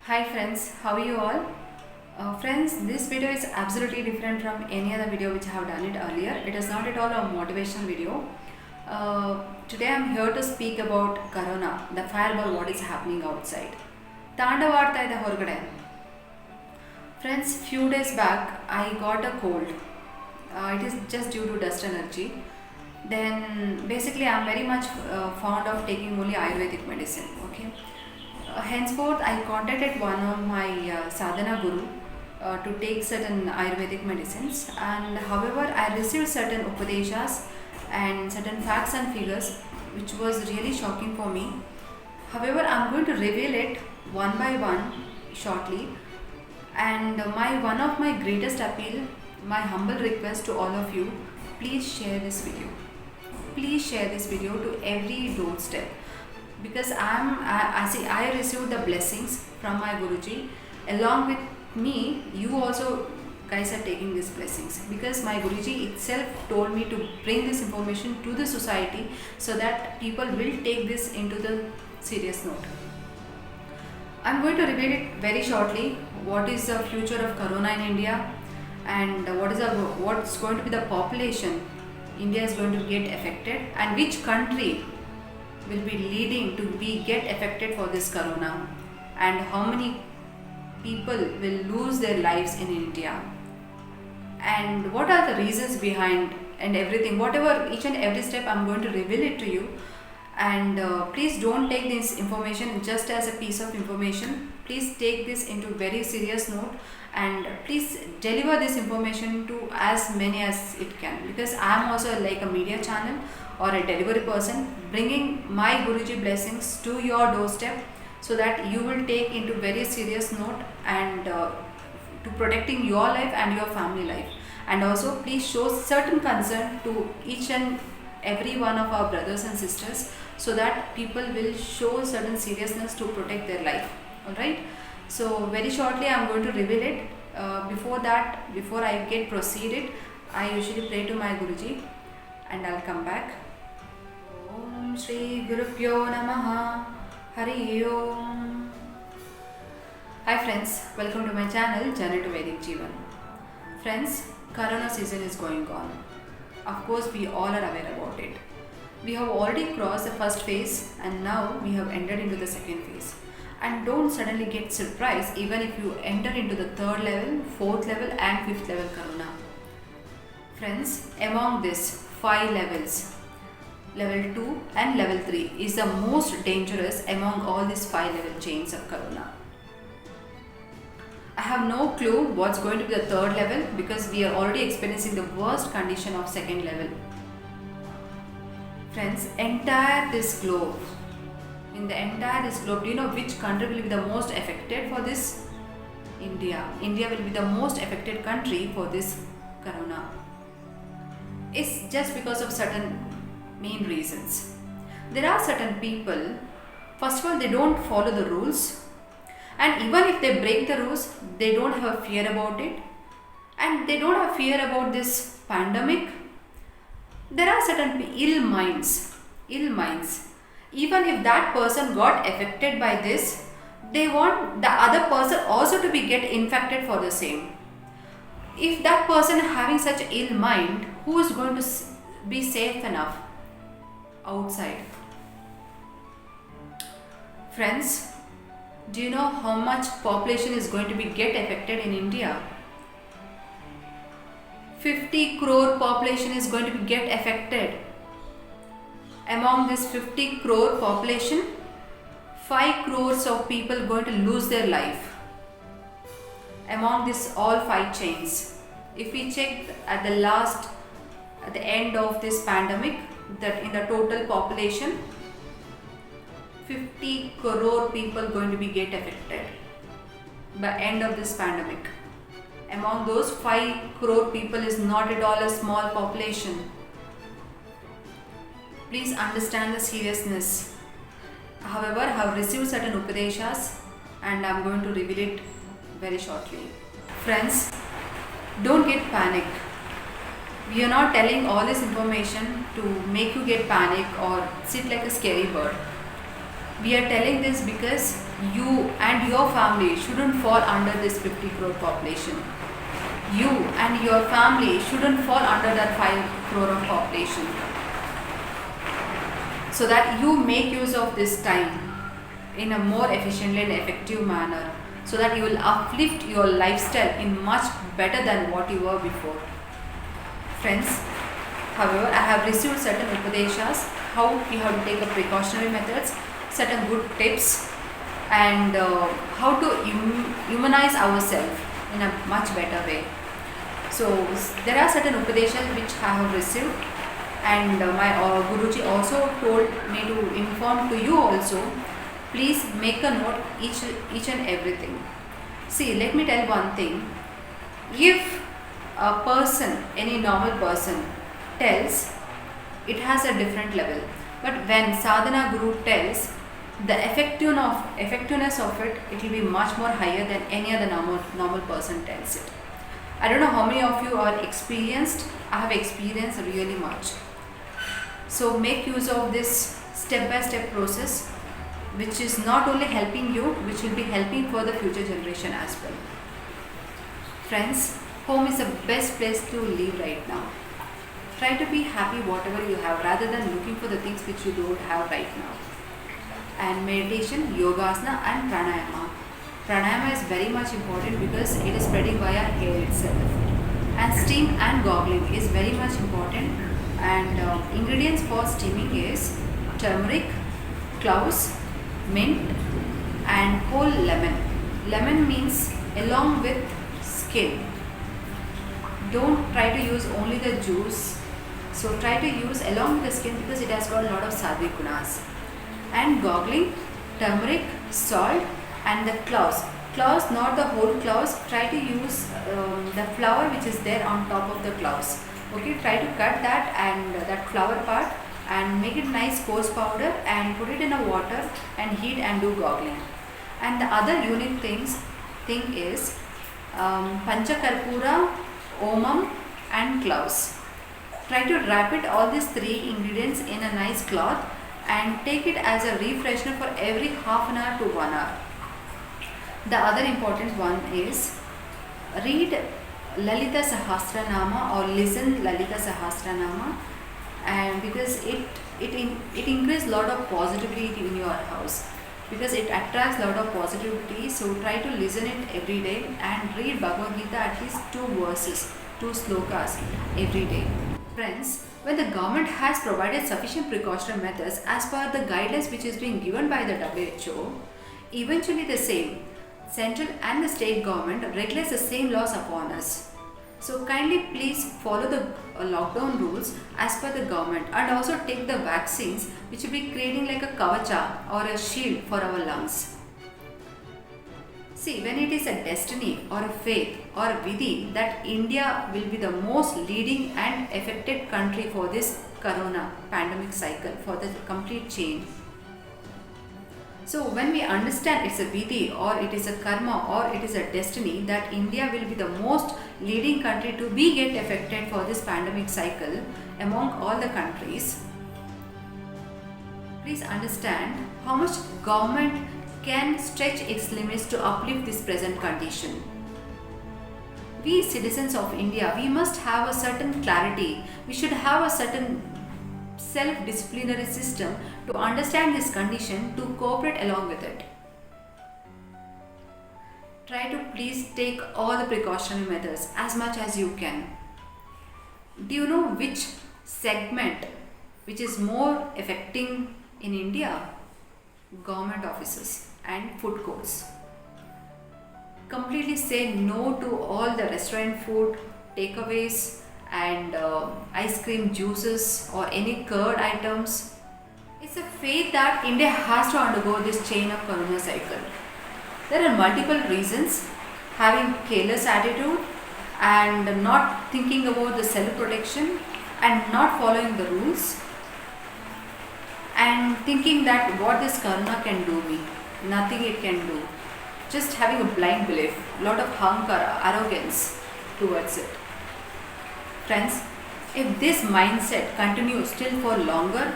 Hi friends, how are you all? Friends, this video is absolutely different from any other video which I have done it earlier. It is not at all a motivational video. Today I am here to speak about Corona, the fireball, what is happening outside. ತಾಂಡವಾಡ್ತಾ ಇದೆ ಹೊರಗಡೆ. Friends, few days back I got a cold. It is just due to dust allergy. Then basically I am very much fond of taking only Ayurvedic medicine. Okay. Henceforth, I contacted one of my sadhana guru to take certain Ayurvedic medicines, and however, I received certain upadeshas and certain facts and figures which was really shocking for me. However, I'm going to reveal it one by one shortly, and one of my greatest appeal, my humble request to all of you, please share this video. Please share this video to every doorstep, because I received the blessings from my Guruji. Along with me, you also guys are taking these blessings, because my Guruji itself told me to bring this information to the society so that people will take this into the serious note. I'm going to reveal it very shortly. What is the future of Corona in India, and what's going to be the population India is going to get affected, and which country will be leading to get affected for this Corona, and how many people will lose their lives in India, and what are the reasons behind, and everything, whatever, each and every step I'm going to reveal it to you. And please don't take this information just as a piece of information. Please take this into very serious note, and please deliver this information to as many as it can, because I am also like a media channel or a delivery person, bringing my Guruji blessings to your doorstep so that you will take into very serious note, and to protecting your life and your family life. And also please show certain concern to each and every one of our brothers and sisters, so that people will show certain seriousness to protect their life. Alright, so very shortly I am going to reveal it. Before I get proceeded, I usually pray to my Guruji and I'll come back. Om Shri Gurupyo Namaha. Hari Om. Hi friends, welcome to my channel Journey to Vedic Jeevan. Friends, Corona season is going on. Of course, we all are aware about it. We have already crossed the first phase, and now we have entered into the second phase. And don't suddenly get surprised even if you enter into the third level, fourth level and fifth level Corona. Friends, among these 5 levels, level 2 and level 3 is the most dangerous among all these 5 level chains of Corona. I have no clue what's going to be the third level, because we are already experiencing the worst condition of second level. Friends, in the entire this globe, do you know which country will be the most affected for this? India. India will be the most affected country for this Corona. It's just because of certain main reasons. There are certain people, first of all, they don't follow the rules, and even if they break the rules, they don't have fear about it, and they don't have fear about this pandemic. There are certain ill minds. Even if that person got affected by this, they want the other person also to get infected for the same. If that person having such ill mind, who is going to be safe enough outside? Friends, do you know how much population is going to get affected in India? 50 crore population is going to get affected. Among this 50 crore population, 5 crores of people going to lose their life. Among this all 5 chains, if we check at the end of this pandemic, that in the total population, 50 crore people going to get affected by end of this pandemic. Among those, 5 crore people is not at all a small population. Please understand the seriousness. However, I have received certain upadeshas and I am going to reveal it very shortly. Friends, don't get panicked. We are not telling all this information to make you get panic or sit like a scary bird. We are telling this because you and your family shouldn't fall under this 50 crore population. You and your family shouldn't fall under that 5 crore of population. So that you make use of this time in a more efficiently and effective manner, so that you will uplift your lifestyle in much better than what you were before. Friends, however, I have received certain upadeshas, how you have to take a precautionary methods, certain good tips, and how to humanize ourselves in a much better way. So there are certain upadeshas which I have received, and my Guruji also told me to inform to you also. Please make a note each and everything. See, let me tell one thing. If a person, any normal person tells, it has a different level. But when sadhana guru tells, the effectiveness of it, it will be much more higher than any other normal person tells it. I don't know how many of you are experienced. I have experienced really much. So make use of this step-by-step process, which is not only helping you, which will be helping for the future generation as well. Friends, home is the best place to live right now. Try to be happy whatever you have, rather than looking for the things which you don't have right now. And meditation, yogasana and pranayama. Pranayama is very much important because it is spreading via air itself. And steam and goggling is very much important. And ingredients for steaming is turmeric, cloves, mint and whole lemon. Lemon means along with skin. Don't try to use only the juice. So try to use along with the skin because it has got a lot of sattvic gunas. And goggling, turmeric, salt and the cloves. Cloves, not the whole cloves. Try to use the flower which is there on top of the cloves. Okay, try to cut that and that flower part and make it nice coarse powder and put it in a water and heat and do goggling. And the other unique thing is panchakarpura, omam and cloves. Try to wrap it all these three ingredients in a nice cloth and take it as a refreshener for every half an hour to 1 hour. The other important one is read Lalita Sahasranama or listen Lalita Sahasranama, and because it increases lot of positivity in your house, because it attracts lot of positivity. So try to listen it every day and read Bhagavad Gita at least 2 verses, 2 slokas every day. Friends, when the government has provided sufficient precautionary methods as per the guidelines which is being given by the WHO, eventually the same central and the state government regulates the same laws upon us. So kindly please follow the lockdown rules as per the government, and also take the vaccines which will be creating like a kavacha or a shield for our lungs. See, when it is a destiny or a faith or a vidhi that India will be the most leading and affected country for this corona pandemic cycle, for the complete change. So when we understand it's a vidhi or it is a karma or it is a destiny that India will be the most leading country to be get affected for this pandemic cycle among all the countries, please understand how much government can stretch its limits to uplift this present condition. We citizens of India, we must have a certain clarity. We should have a certain self-disciplinary system to understand this condition, to cooperate along with it. Try to please take all the precautionary methods as much as you can. Do you know which segment which is more affecting in India? Government offices and food courts. Completely say no to all the restaurant food, takeaways and ice cream, juices or any curd items. It's a fate that India has to undergo this chain of corona cycle. There are multiple reasons: having careless attitude and not thinking about the self-protection and not following the rules, and thinking that what this corona can do me, nothing it can do. Just having a blind belief, lot of hankara, arrogance towards it. Friends, if this mindset continues still for longer,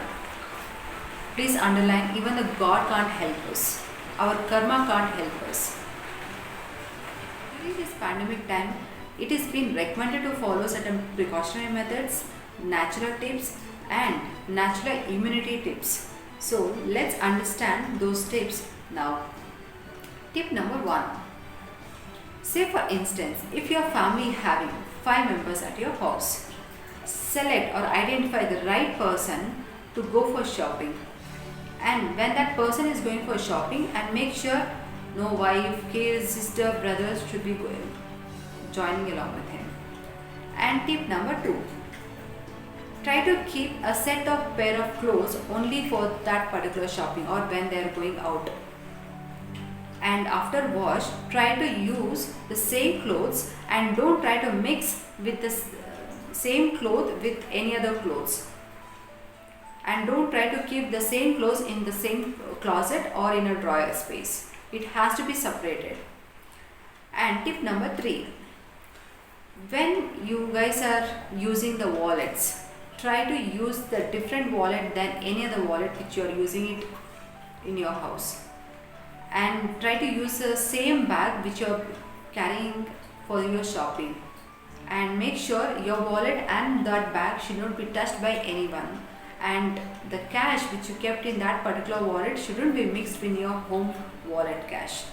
please underline, even the God can't help us. our karma can't help us. During this pandemic time, it is been recommended to follow certain precautionary methods, natural tips, and natural immunity tips. So let's understand those tips now. Tip number 1. Say for instance, if your family having 5 members at your house, select or identify the right person to go for shopping. And when that person is going for shopping, and make sure no wife, kids, sister, brothers should be joining along with him. And tip number 2. Try to keep a set of pair of clothes only for that particular shopping or when they are going out. And after wash, try to use the same clothes and don't try to mix with the same cloth with any other clothes. And don't try to keep the same clothes in the same closet or in a drawer space. It has to be separated. And tip number 3. When you guys are using the wallets, try to use the different wallet than any other wallet which you are using it in your house. And try to use the same bag which you are carrying for your shopping. And make sure your wallet and that bag should not be touched by anyone. And the cash which you kept in that particular wallet shouldn't be mixed with your home wallet cash.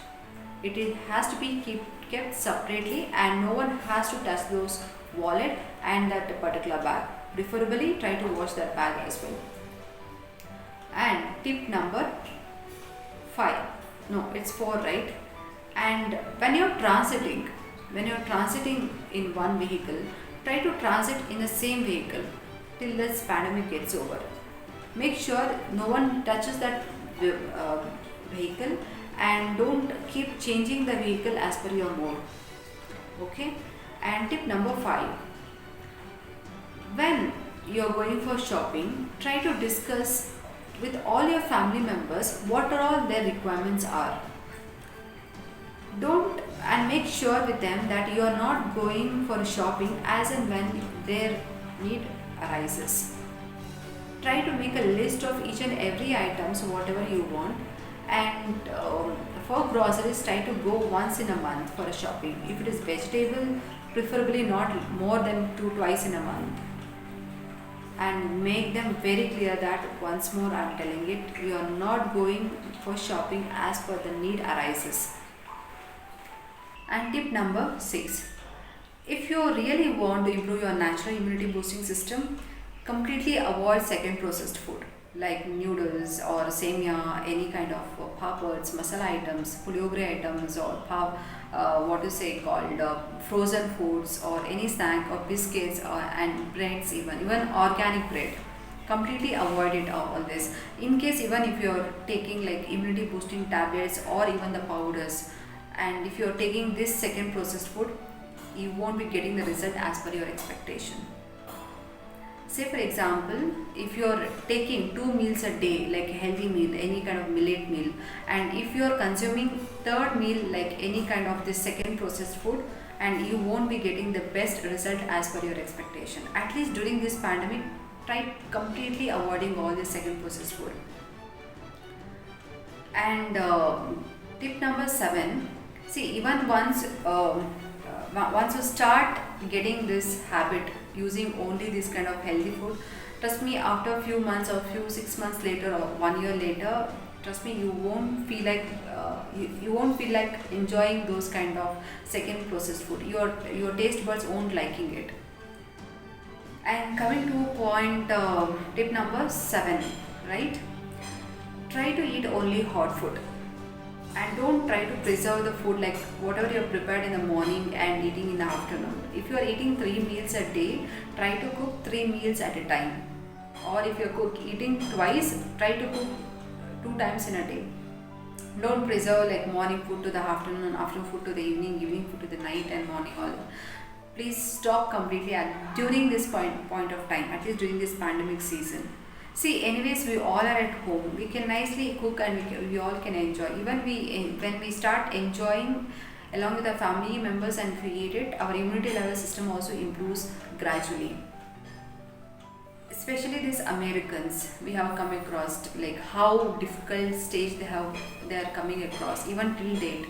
It has to be kept separately, and no one has to touch those wallet and that particular bag. Preferably try to wash that bag as well. And tip number 5. No, it's 4, right? And when you're transiting in one vehicle, try to transit in the same vehicle till this pandemic gets over. Make sure no one touches that vehicle, and don't keep changing the vehicle as per your mode. Okay? And tip number 5. When you're going for shopping, try to discuss with all your family members what are all their requirements are. Don't, and make sure with them that you are not going for shopping as and when their need arises. Try to make a list of each and every items whatever you want, and for groceries try to go once in a month for a shopping. If it is vegetable, preferably not more than twice in a month. And make them very clear that once more I am telling it, you are not going for shopping as per the need arises. And tip number 6. If you really want to improve your natural immunity boosting system, completely avoid second processed food like noodles or semia, any kind of papads, masala items, puliyogre items, or frozen foods, or any snack or biscuits and breads, even organic bread. Completely avoid it, all this. In case even if you are taking like immunity boosting tablets or even the powders, and if you are taking this second processed food, you won't be getting the result as per your expectation. Say for example, if you are taking 2 meals a day, like a healthy meal, any kind of millet meal, and if you are consuming third meal like any kind of this second processed food, and you won't be getting the best result as per your expectation. At least during this pandemic, try completely avoiding all this second processed food. And tip number 7. See, even once you start getting this habit using only this kind of healthy food, trust me, after a few months or 6 months later or 1 year later, trust me, you won't feel like you won't feel like enjoying those kind of second processed food. Your taste buds won't liking it. And coming to point tip number 7, right? Try to eat only hot food. And don't try to preserve the food like whatever you have prepared in the morning and eating in the afternoon. If you are eating 3 meals a day, try to cook 3 meals at a time. Or if you are eating twice, try to cook 2 times in a day. Don't preserve like morning food to the afternoon, afternoon food to the evening food to the night, and morning all. Please stop completely during this point of time, at least during this pandemic season. See, anyways, we all are at home. We can nicely cook and we all can enjoy. Even when we start enjoying along with our family members and if we eat it, our immunity level system also improves gradually. especially these Americans, we have come across like how difficult stage they are coming across even till date.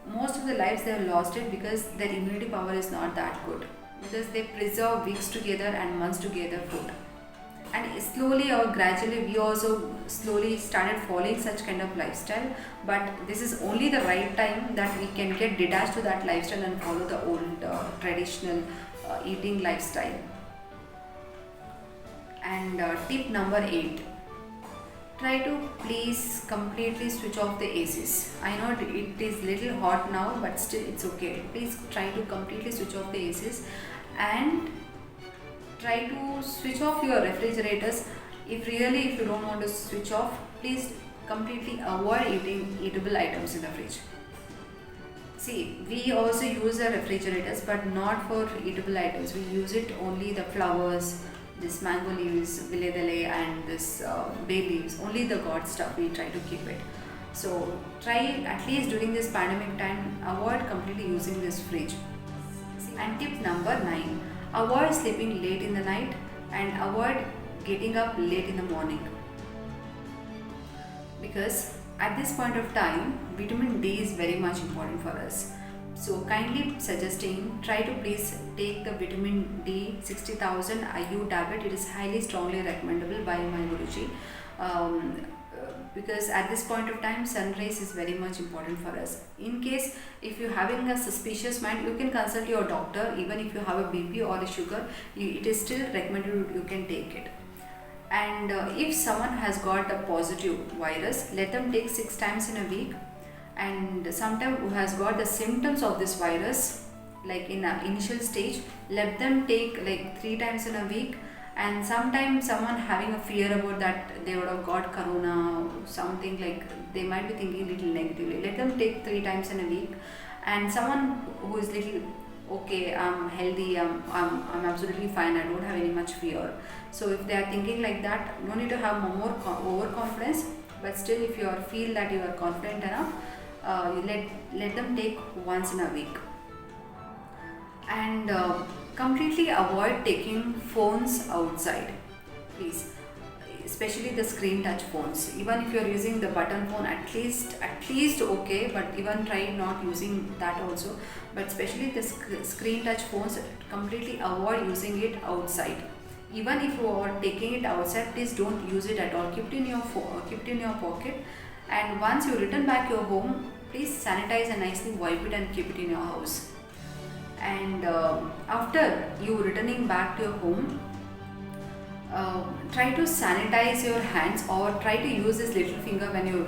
Most of the lives they have lost it because their immunity power is not that good, because they preserve weeks together and months together food. And slowly or gradually we also slowly started following such kind of lifestyle, but this is only the right time that we can get detached to that lifestyle and follow the old traditional eating lifestyle. And tip number 8, try to please completely switch off the ACs. I know it is little hot now, but still it's okay. Please try to completely switch off the ACs, and try to switch off your refrigerators. If you don't want to switch off, please completely avoid eating eatable items in the fridge. See, we also use the refrigerators, but not for eatable items. We use it only the flowers, this mango leaves, villedale, and this bay leaves. Only the god stuff we try to keep it. So try at least during this pandemic time, avoid completely using this fridge. And tip number 9, avoid sleeping late in the night and avoid getting up late in the morning, because at this point of time vitamin D is very much important for us. So kindly suggesting, try to please take the vitamin D 60,000 IU tablet. It is highly strongly recommendable by my Guruji. Um, because at this point of time sunrise is very much important for us. In case if you having a suspicious mind, you can consult your doctor. Even if you have a BP or a sugar, it is still recommended you can take it. And if someone has got a positive virus, let them take 6 times in a week. And sometime who has got the symptoms of this virus, like in the initial stage, let them take like 3 times in a week. And sometimes someone having a fear about that they would have got corona, something like they might be thinking little negatively, let them take 3 times in a week. And someone who is little okay, I'm healthy, I'm absolutely fine, I don't have any much fear. So if they are thinking like that, no need to have more overconfidence, but still if you feel that you are confident enough, you let them take once in a week. And completely avoid taking phones outside, please, especially the screen touch phones. Even if you are using the button phone, at least okay, but even try not using that also. But especially the screen touch phones, completely avoid using it outside. Even if you are taking it outside, please don't use it at all. Keep it in your keep it in your pocket. And once you return back your home, please sanitize and nicely wipe it and keep it in your house. And after you returning back to your home, try to sanitize your hands, or try to use this little finger when you're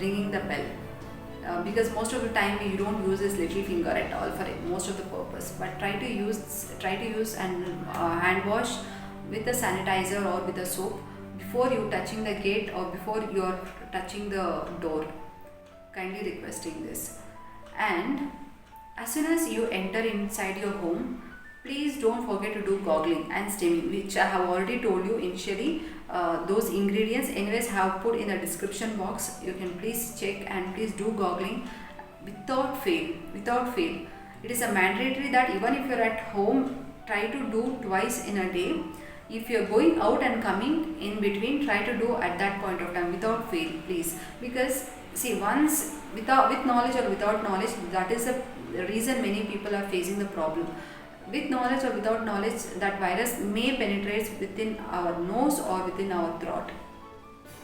ringing the bell. Because most of the time you don't use this little finger at all for most of the purpose, but try to use and hand wash with the sanitizer or with the soap before you touching the gate or before you're touching the door. Kindly requesting this. And as soon as you enter inside your home, please don't forget to do goggling and steaming, which I have already told you initially. Those ingredients anyways have put in the description box. You can please check and please do goggling without fail. Without fail. It is a mandatory that even if you're at home, try to do twice in a day. If you're going out and coming in between, try to do at that point of time without fail, please. Because see, once with knowledge or without knowledge, that is the reason many people are facing the problem. With knowledge or without knowledge, that virus may penetrate within our nose or within our throat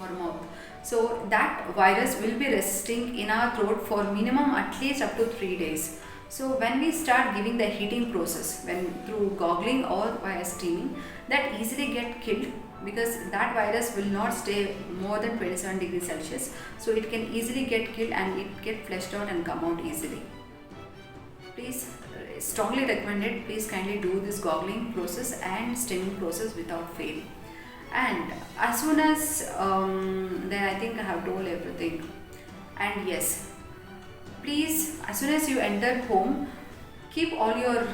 or mouth. So that virus will be resting in our throat for minimum at least up to 3 days. So when we start giving the heating process, when through goggling or via steaming, that easily get killed, because that virus will not stay more than 27 degrees Celsius. So it can easily get killed and it get flushed out and come out easily. Please, strongly recommended, please kindly do this goggling process and steaming process without fail. And as soon as then I think I have told everything. And yes, please, as soon as you enter home, keep all your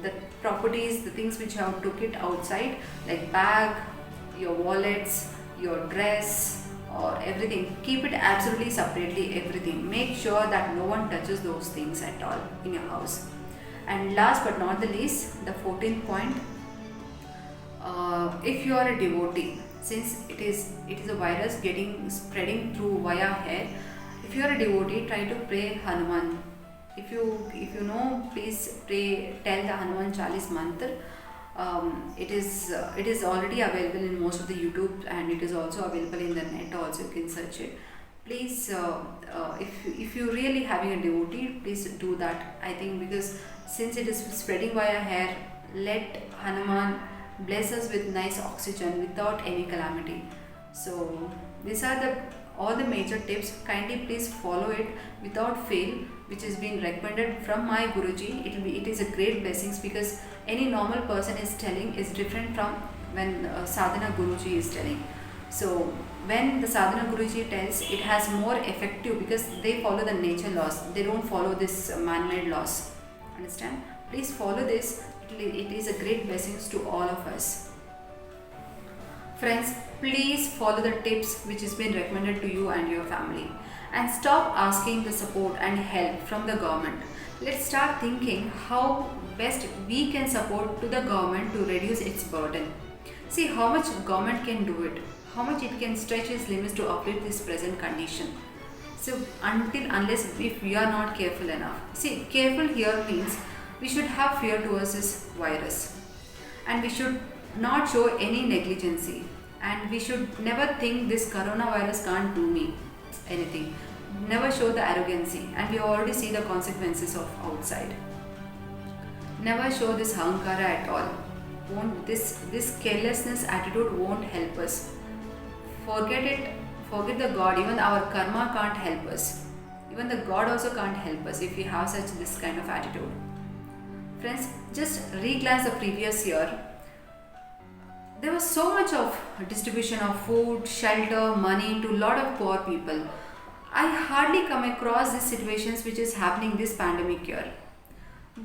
the properties, the things which you have took it outside, like bag, your wallets, your dress, or everything, keep it absolutely separately. Everything, make sure that no one touches those things at all in your house. And last but not the least, the 14th point, If you are a devotee, since it is a virus getting spreading through via hair, if you are a devotee, try to pray Hanuman. If you know, please pray, tell the Hanuman Chalis mantra. It is already available in most of the YouTube, and it is also available in the net. Also, you can search it. Please, if you really having a devotee, please do that. I think because since it is spreading via hair, let Hanuman bless us with nice oxygen without any calamity. So these are the all the major tips. Kindly please follow it without fail, which is being recommended from my Guruji. It is a great blessings, because any normal person is telling is different from when sadhana Guruji is telling. So when the sadhana Guruji tells, it has more effective, because they follow the nature laws, they don't follow this man-made laws. Understand? Please follow this. It is a great blessings to all of us. Friends, please follow the tips which has been recommended to you and your family, and stop asking the support and help from the government. Let's start thinking how best we can support to the government to reduce its burden. See how much government can do it, how much it can stretch its limits to uplift this present condition. So unless if we are not careful enough. See, careful here means we should have fear towards this virus, and we should not show any negligency, and we should never think this coronavirus can't do me anything. Never show the arrogancy, and we already see the consequences of outside. Never show this hankara at all. Won't this carelessness attitude won't help us. Forget it. Forget the God. Even our karma can't help us. Even the God also can't help us if we have this kind of attitude. Friends, just re-glance the previous year. There was so much of distribution of food, shelter, money to a lot of poor people. I hardly come across these situations which is happening this pandemic year.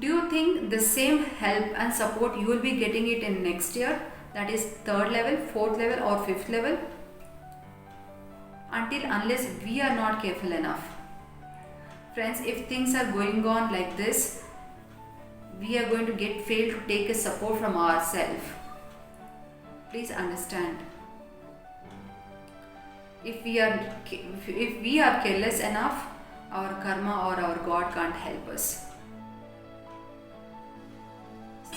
Do you think the same help and support you will be getting it in next year? That is third level, fourth level or fifth level? Unless we are not careful enough. Friends, if things are going on like this, we are going to fail to take a support from ourselves. Please understand. If we are careless enough, our karma or our God can't help us.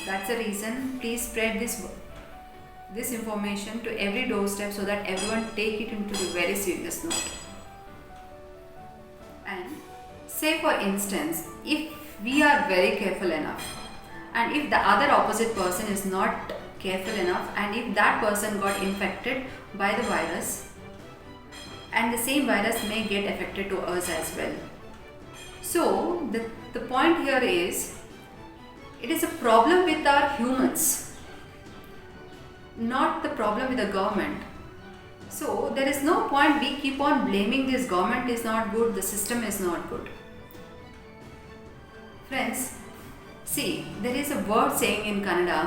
That's the reason. Please spread this information to every doorstep, so that everyone take it into the very serious note. And say for instance, if we are very careful enough, and if the other opposite person is not careful enough, and if that person got infected by the virus, and the same virus may get affected to us as well. So the point here is, it is a problem with our humans, not the problem with the government. So there is no point we keep on blaming this government is not good, the system is not good. Friends, see, there is a word saying in Kannada,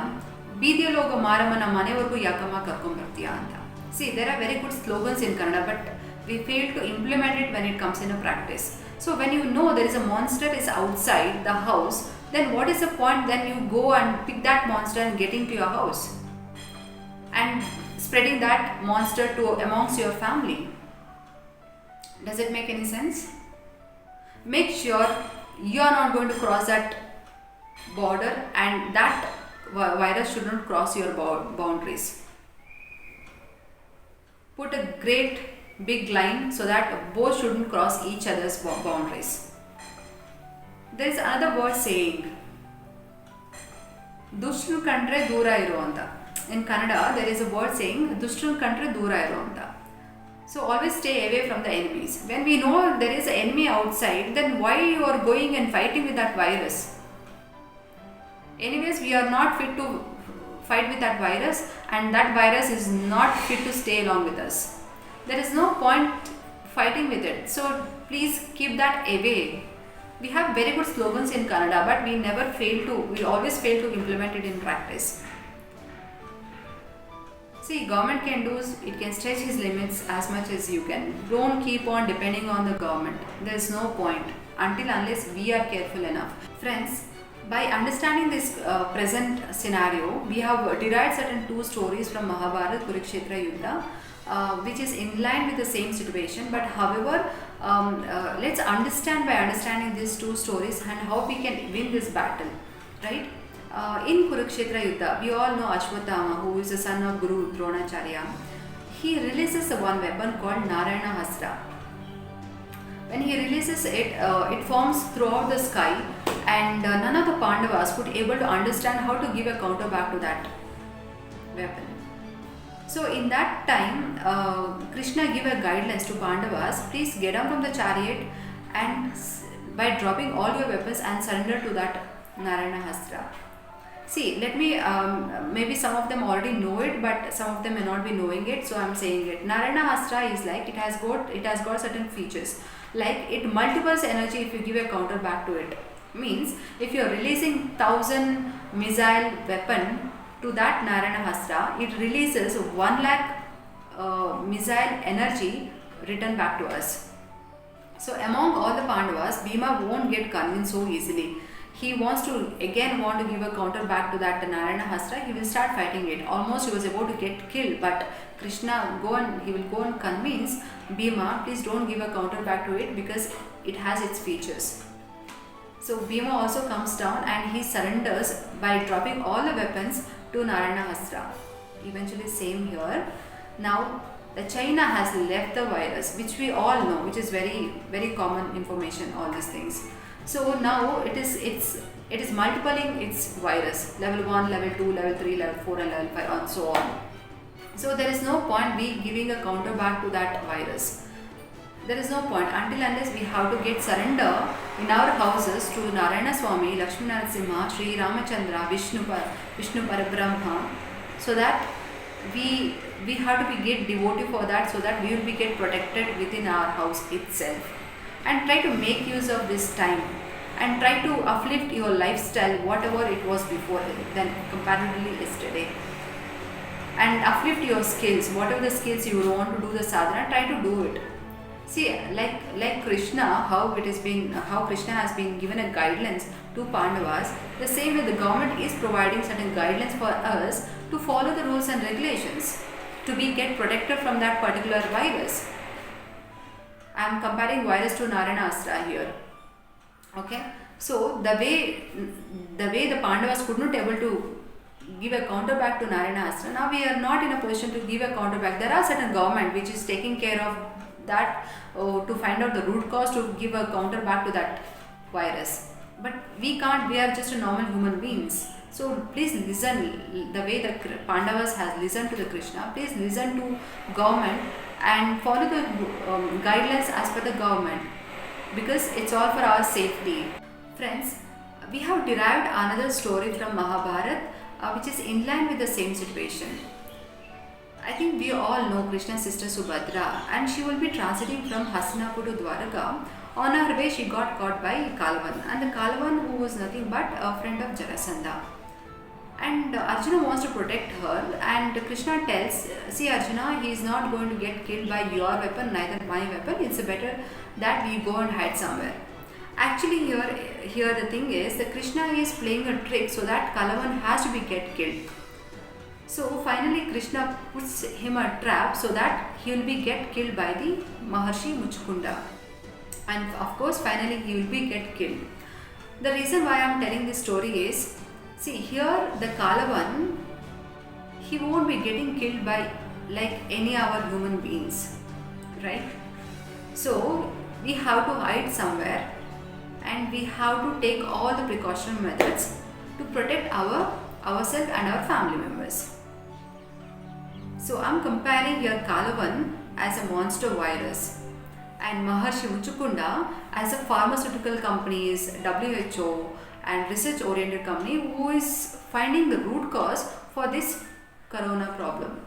ಬೀದಿಯಲ್ಲೋಗ ಮಾರಮ್ಮನ ಮನೆವರೆಗೂ ಯಾಕಮ್ಮ ಕರ್ಕೊಂಡ್ಬರ್ತೀಯಾ ಅಂತ. See, there are very good slogans in Kannada, but we fail to implement it when it comes in a practice. So when you know there is a monster is outside the house, then what is the point then you go and pick that monster and get into your house and spreading that monster to amongst your family? Does it make any sense? Make sure you are not going to cross that border, and that virus should not cross your boundaries. Put a great big line so that both shouldn't cross each other's boundaries. There is another word saying, Dushru kandre dura iru anta. In Kannada, there is a word saying, Dushru kandre dura iru anta. So always stay away from the enemies. When we know there is an enemy outside, then why you are going and fighting with that virus? Anyways, we are not fit to fight with that virus, and that virus is not fit to stay along with us. There is no point fighting with it. So please keep that away. We have very good slogans in Kannada, but we always fail to implement it in practice. See, government can do, it can stretch its limits as much as you can. Don't keep on depending on the government. There is no point unless we are careful enough. Friends, By understanding this present scenario, we have derived certain two stories from Mahabharata Kurukshetra Yuddha, which is in line with the same situation. But however, let's understand by understanding these two stories and how we can win this battle, right? In Kurukshetra Yuddha, we all know Ashwatthama, who is the son of Guru Dronacharya. He releases the one weapon called Narayana Hastra. When he releases it, it forms throughout the sky, and none of the Pandavas could able to understand how to give a counter back to that weapon. So in that time, Krishna gave a guidelines to Pandavas: please get down from the chariot and by dropping all your weapons and surrender to that Narayana Hastra. See, let me, maybe some of them already know it, but some of them may not be knowing it, so I am saying it. Narayana Hastra is like, it has got certain features. Like, it multiples energy if you give a counter back to it. Means, if you are releasing 1000 missile weapon to that Narayana Hastra, it releases 1 lakh missile energy return back to us. So among all the Pandavas, Bhima won't get convinced so easily. He wants to give a counter back to that Narayana Hastra. He will start fighting it. Almost he was about to get killed, but Krishna will go and convince Bhima, please don't give a counter back to it because it has its features. So Bhima also comes down and he surrenders by dropping all the weapons to Narayana Hastra. Eventually same here. Now the China has left the virus, which we all know, which is very, very common information, all these things. So now it is multiplying its virus, level 1, level 2, level 3, level 4 and level 5 and so on. So there is no point we giving a counter back to that virus. There is no point until unless we have to get surrender in our houses to Narayana Swami, Lakshmi Narasimha, Sri Ramachandra, Vishnu Parabrahma, so that we have to be get devotee for that, so that we will be get protected within our house itself. And try to make use of this time and try to uplift your lifestyle whatever it was before than comparatively yesterday, and uplift your skills, whatever the skills you want to do the sadhana, try to do it. See, like Krishna, how Krishna has been given a guidelines to Pandavas, the same way the government is providing certain guidelines for us to follow the rules and regulations to be get protected from that particular virus. I am comparing virus to Narayana Astra here. Okay, so the way the Pandavas could not able to give a counter back to Narayana Astra, now we are not in a position to give a counter back. There are certain government which is taking care of that to find out the root cause to give a counter back to that virus. But we can't. We are just a normal human beings. So please listen the way the Pandavas has listened to the Krishna. Please listen to government and follow the guidelines as per the government, because it's all for our safety. Friends, we have derived another story from Mahabharata which is in line with the same situation. I think we all know Krishna's sister Subhadra, and she will be transiting from Hastinapur to Dwaraka. On her way, she got caught by Kalavan, and the Kalavan, who was nothing but a friend of Jarasandha. And Arjuna wants to protect her, and Krishna tells, see Arjuna, he is not going to get killed by your weapon, neither my weapon. It's better that we go and hide somewhere. Actually here the thing is that Krishna is playing a trick so that Kalavan has to be get killed. So finally Krishna puts him a trap so that he will be get killed by the Maharshi Muchukunda. And of course finally he will be get killed. The reason why I am telling this story is, see here the Kalavan, he won't be getting killed by like any other human beings, right? So we have to hide somewhere, and we have to take all the precautionary methods to protect ourselves and our family members. So I am comparing here Kalavan as a monster virus and Maharshi Muchukunda as a pharmaceutical companies, WHO and research oriented company who is finding the root cause for this corona problem.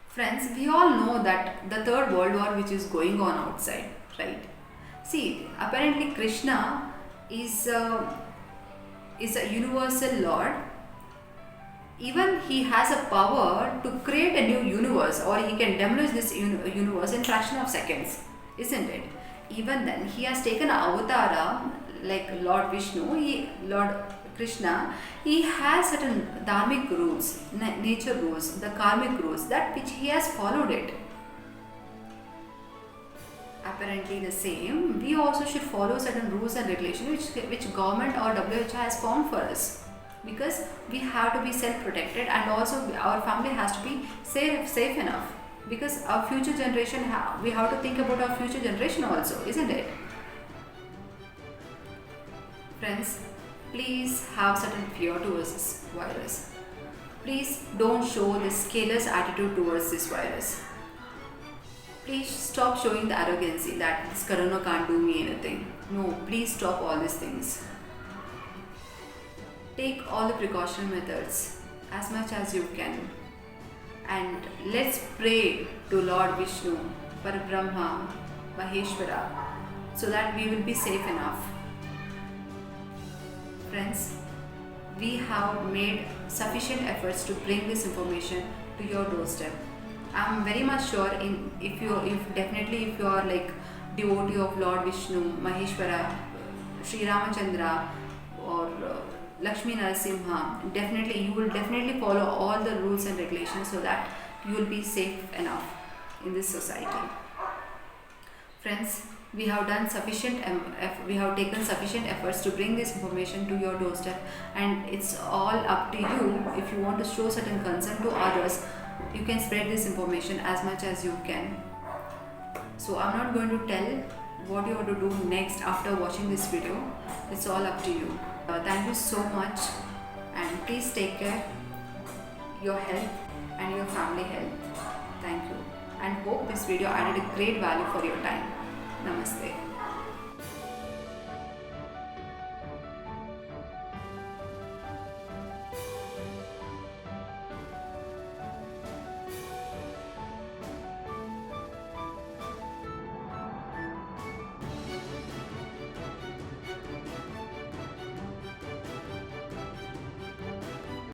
Friends, we all know that the third world war which is going on outside, right? See, apparently Krishna is a universal Lord. Even he has a power to create a new universe, or he can demolish this universe in fraction of seconds, isn't it? Even then, he has taken an avatar like Lord Vishnu, Lord Krishna, he has certain dharmic rules, nature rules, the karmic rules, that which he has followed it. Apparently the same, we also should follow certain rules and regulations which government or WHO has formed for us, because we have to be self-protected, and also our family has to be safe enough, because our future generation, we have to think about our future generation also, isn't it? Friends, please have certain fear towards this virus. Please don't show this careless attitude towards this virus. Please stop showing the arrogancy that this corona can't do me anything. No, please stop all these things. Take all the precautionary methods as much as you can. And let's pray to Lord Vishnu, Parabrahma, Maheshwara, so that we will be safe enough. Friends, we have made sufficient efforts to bring this information to your doorstep. I'm very much sure if you are like devotee of Lord Vishnu, Maheshwara, Sri Ramachandra, or Lakshmi Narasimha, you will definitely follow all the rules and regulations so that you will be safe enough in this society. Friends, we have taken sufficient efforts to bring this information to your doorstep, and it's all up to you. If you want to show certain concern to others, you can spread this information as much as you can. So I'm not going to tell what you have to do next after watching this video. It's all up to you. Thank you so much, and please take care your health and your family health. Thank you, and hope this video added a great value for your time. Namaste.